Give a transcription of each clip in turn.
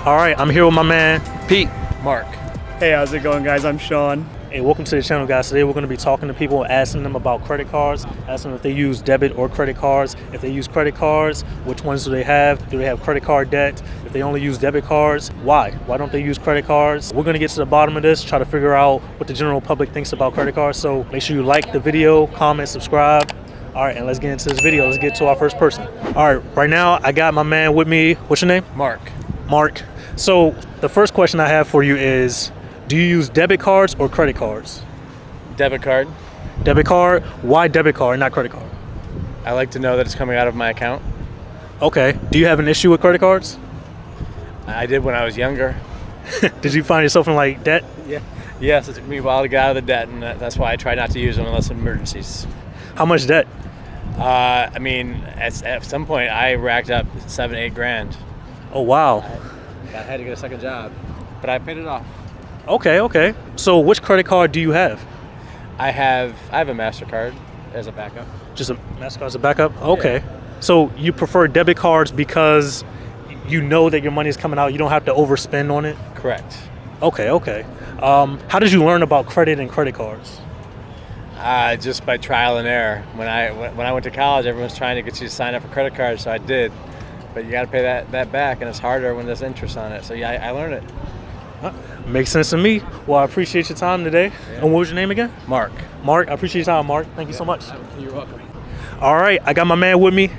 All right, I'm here with my man, Pete. Mark. Hey, how's it going, guys? I'm Sean. Hey, welcome to the channel, guys. Today we're going to be talking to people, asking them about credit cards, asking them if they use debit or credit cards. If they use credit cards, which ones do they have? Do they have credit card debt? If they only use debit cards, why? Why don't they use credit cards? We're going to get to the bottom of this, try to figure out what the general public thinks about credit cards. So make sure you like the video, comment, subscribe. All right, and let's get into this video. Let's get to our first person. All right, right now I got my man with me. What's your name? Mark. Mark. So the first question I have for you is, do you use debit cards or credit cards? Debit card. Debit card? Why debit card, not credit card? I like to know that it's coming out of my account. Okay. Do you have an issue with credit cards? I did when I was younger. Did you find yourself in like debt? Yeah. Yes, it took me a while to get out of the debt, and that's why I try not to use them unless in emergencies. How much debt? I mean, at some point, I racked up $7-8 grand. Oh, wow. I had to get a second job, but I paid it off. Okay. So which credit card do you have? I have a MasterCard as a backup. Just a MasterCard as a backup? Okay. Yeah. So you prefer debit cards because you know that your money is coming out, you don't have to overspend on it? Correct. Okay. How did you learn about credit and credit cards? Just by trial and error. When I went to college, everyone's trying to get you to sign up for credit cards, so I did. But you got to pay that back, and it's harder when there's interest on it. So yeah, I learned it. Makes sense to me. Well, I appreciate your time today. Yeah. And what was your name again? Mark. Mark, I appreciate your time, Mark. Thank you so much. You're welcome. All right, I got my man with me.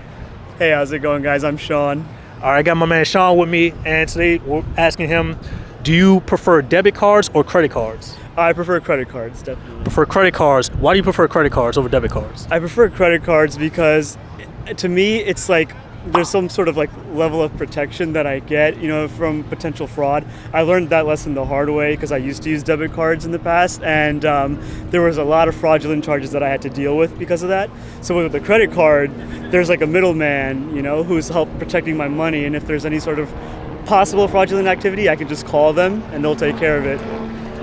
Hey, how's it going, guys? I'm Sean. All right, I got my man Sean with me, and today we're asking him, do you prefer debit cards or credit cards? I prefer credit cards, definitely. Prefer credit cards. Why do you prefer credit cards over debit cards? I prefer credit cards because, to me, it's like there's some sort of like level of protection that I get, from potential fraud. I learned that lesson the hard way because I used to use debit cards in the past, and there was a lot of fraudulent charges that I had to deal with because of that. So with the credit card, there's like a middleman, who's helped protecting my money, and if there's any sort of possible fraudulent activity, I can just call them and they'll take care of it.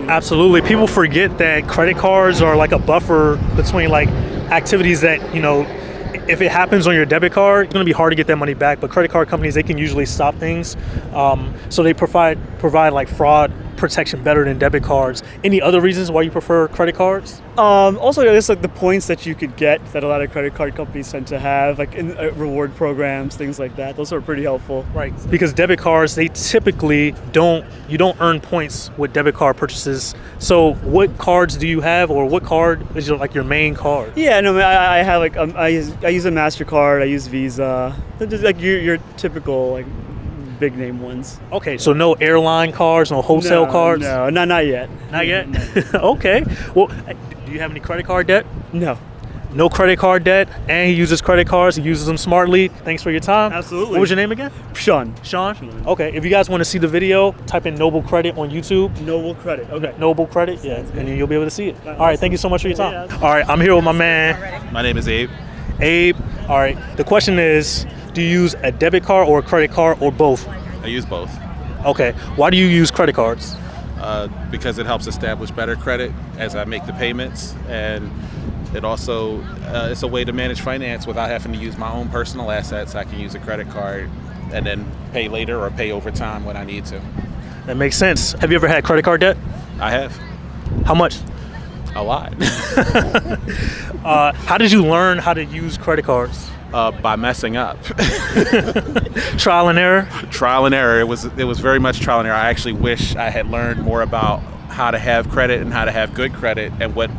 Absolutely. People forget that credit cards are like a buffer between like activities that, if it happens on your debit card, it's going to be hard to get that money back. But credit card companies, they can usually stop things. So they provide like fraud protection better than debit cards. Any other reasons why you prefer credit cards? Also, I guess like the points that you could get that a lot of credit card companies tend to have, like in reward programs, things like that. Those are pretty helpful. Right. Because debit cards, they typically you don't earn points with debit card purchases. So what cards do you have, or what card is your main card? Yeah, no, I have like I use a MasterCard, I use Visa. They're just like your typical like big name ones. Okay, so no airline cards, no wholesale cards? No, not yet. Not yet? Okay. Well, do you have any credit card debt? No. No credit card debt, and he uses credit cards. He uses them smartly. Thanks for your time. Absolutely. What was your name again? Sean. Sean? Okay. If you guys want to see the video, type in Noble Credit on YouTube. Noble Credit. Okay. Noble Credit, yeah, and then you'll be able to see it. All right, thank you so much for your time. Yeah. All right, I'm here with my man. My name is Abe. Abe. All right, the question is, do you use a debit card or a credit card or both? I use both Okay. Why do you use credit cards? because it helps establish better credit as I make the payments, and it also it's a way to manage finance without having to use my own personal assets. I can use a credit card and then pay later or pay over time when I need to. That makes sense. Have you ever had credit card debt? I have How much? a lot. How did you learn how to use credit cards? By messing up. Trial and error? Trial and error. It was very much trial and error. I actually wish I had learned more about how to have credit and how to have good credit and what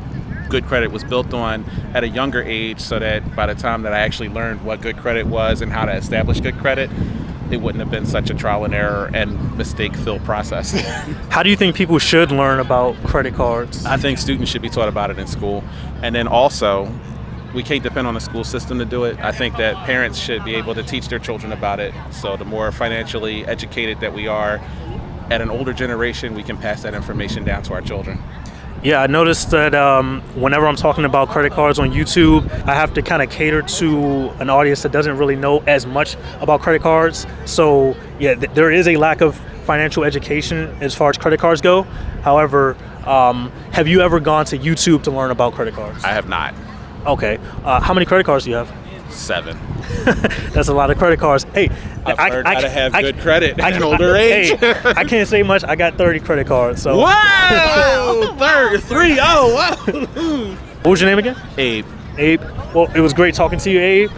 good credit was built on at a younger age, so that by the time that I actually learned what good credit was and how to establish good credit, it wouldn't have been such a trial and error and mistake-filled process. How do you think people should learn about credit cards? I think students should be taught about it in school. And then also, we can't depend on the school system to do it. I think that parents should be able to teach their children about it. So the more financially educated that we are at an older generation, we can pass that information down to our children. Yeah, I noticed that whenever I'm talking about credit cards on YouTube, I have to kind of cater to an audience that doesn't really know as much about credit cards. So yeah, there is a lack of financial education as far as credit cards go. However, have you ever gone to YouTube to learn about credit cards? I have not. Okay. How many credit cards do you have? 7. That's a lot of credit cards. Hey, I've learned how to have good credit at an older age. Hey, I can't say much. I got 30 credit cards. So. Wow! 3. Oh, wow. What was your name again? Abe. Abe. Well, it was great talking to you, Abe.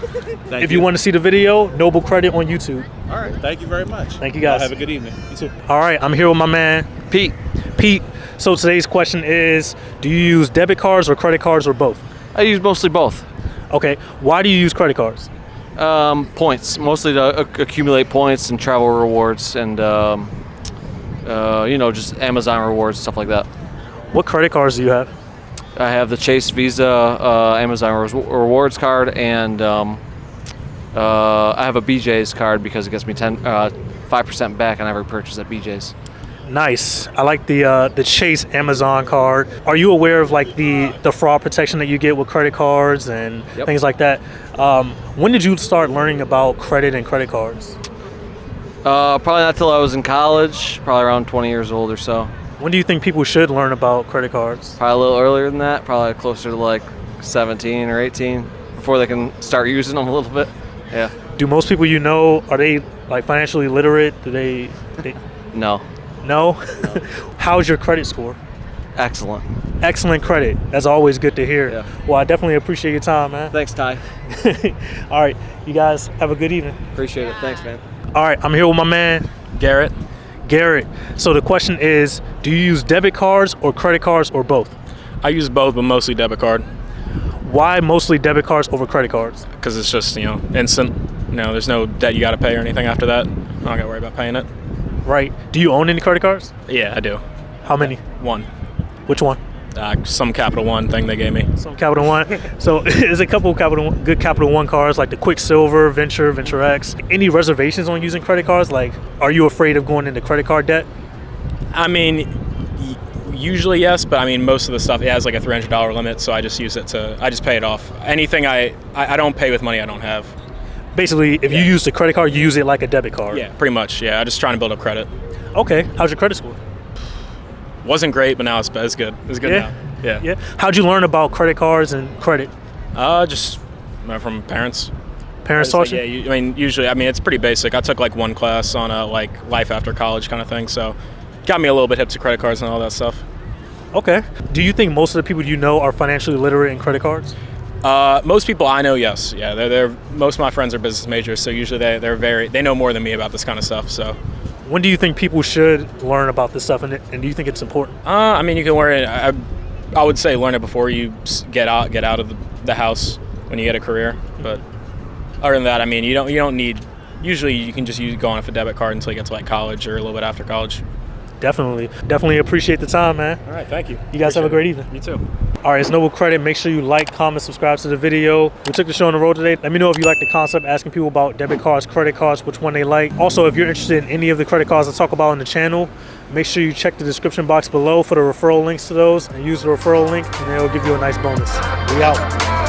If you want to see the video, Noble Credit on YouTube. All right. Thank you very much. Thank you, guys. Have a good evening. You too. All right, I'm here with my man, Pete. Pete. So today's question is, do you use debit cards or credit cards or both? I use mostly both. Okay. Why do you use credit cards? Points, mostly to accumulate points and travel rewards and, just Amazon rewards, stuff like that. What credit cards do you have? I have the Chase Visa Amazon rewards card, and I have a BJ's card because it gets me 5% back on every purchase at BJ's. Nice. I like the Chase Amazon card. Are you aware of like the fraud protection that you get with credit cards and things like that? When did you start learning about credit and credit cards? Probably not till I was in college, probably around 20 years old or so. When do you think people should learn about credit cards? Probably a little earlier than that, probably closer to like 17 or 18 before they can start using them a little bit. Yeah. Do most people you know, are they like financially literate? Do they No. No? How's your credit score? Excellent. Excellent credit. That's always good to hear. Yeah. Well, I definitely appreciate your time, man. Thanks, Ty. All right. You guys have a good evening. Appreciate it. Thanks, man. All right. I'm here with my man, Garrett. Garrett. So the question is, do you use debit cards or credit cards or both? I use both, but mostly debit card Why mostly debit cards over credit cards? because it's just, instant. There's no debt you got to pay or anything after that. I don't got to worry about paying it. Right. Do you own any credit cards? Yeah, I do. How many? One. Which one? Some Capital One thing they gave me. Some Capital One. So there's a couple of good Capital One cards like the Quicksilver, Venture, Venture X. Any reservations on using credit cards? Like, are you afraid of going into credit card debt? I mean, usually yes, but I mean, most of the stuff, it has like a $300 limit, so I just use it I just pay it off. Anything I don't pay with money I don't have. Basically, if you use the credit card, you use it like a debit card. Yeah, pretty much, yeah. I'm just trying to build up credit. Okay. How's your credit score? Wasn't great, but now it's good. It's good now. Yeah. Yeah. How'd you learn about credit cards and credit? Just from parents. Parents taught you? Yeah, usually, it's pretty basic. I took like one class on like life after college kind of thing, so got me a little bit hip to credit cards and all that stuff. Okay. Do you think most of the people you know are financially literate in credit cards? Most people I know, yes. Yeah, they're most of my friends are business majors, so usually they know more than me about this kind of stuff. So, when do you think people should learn about this stuff, and do you think it's important? you can learn it. I would say learn it before you get out of the house when you get a career. But other than that, you don't need. Usually, you can just go on with a debit card until you get to like college or a little bit after college. Definitely appreciate the time, man. All right, thank you. You guys have a great evening. You too. All right, it's Noble Credit. Make sure you like, comment, subscribe to the video. We took the show on the road today. Let me know if you like the concept, asking people about debit cards, credit cards, which one they like. Also, if you're interested in any of the credit cards I talk about on the channel, make sure you check the description box below for the referral links to those and use the referral link and it'll give you a nice bonus. We out.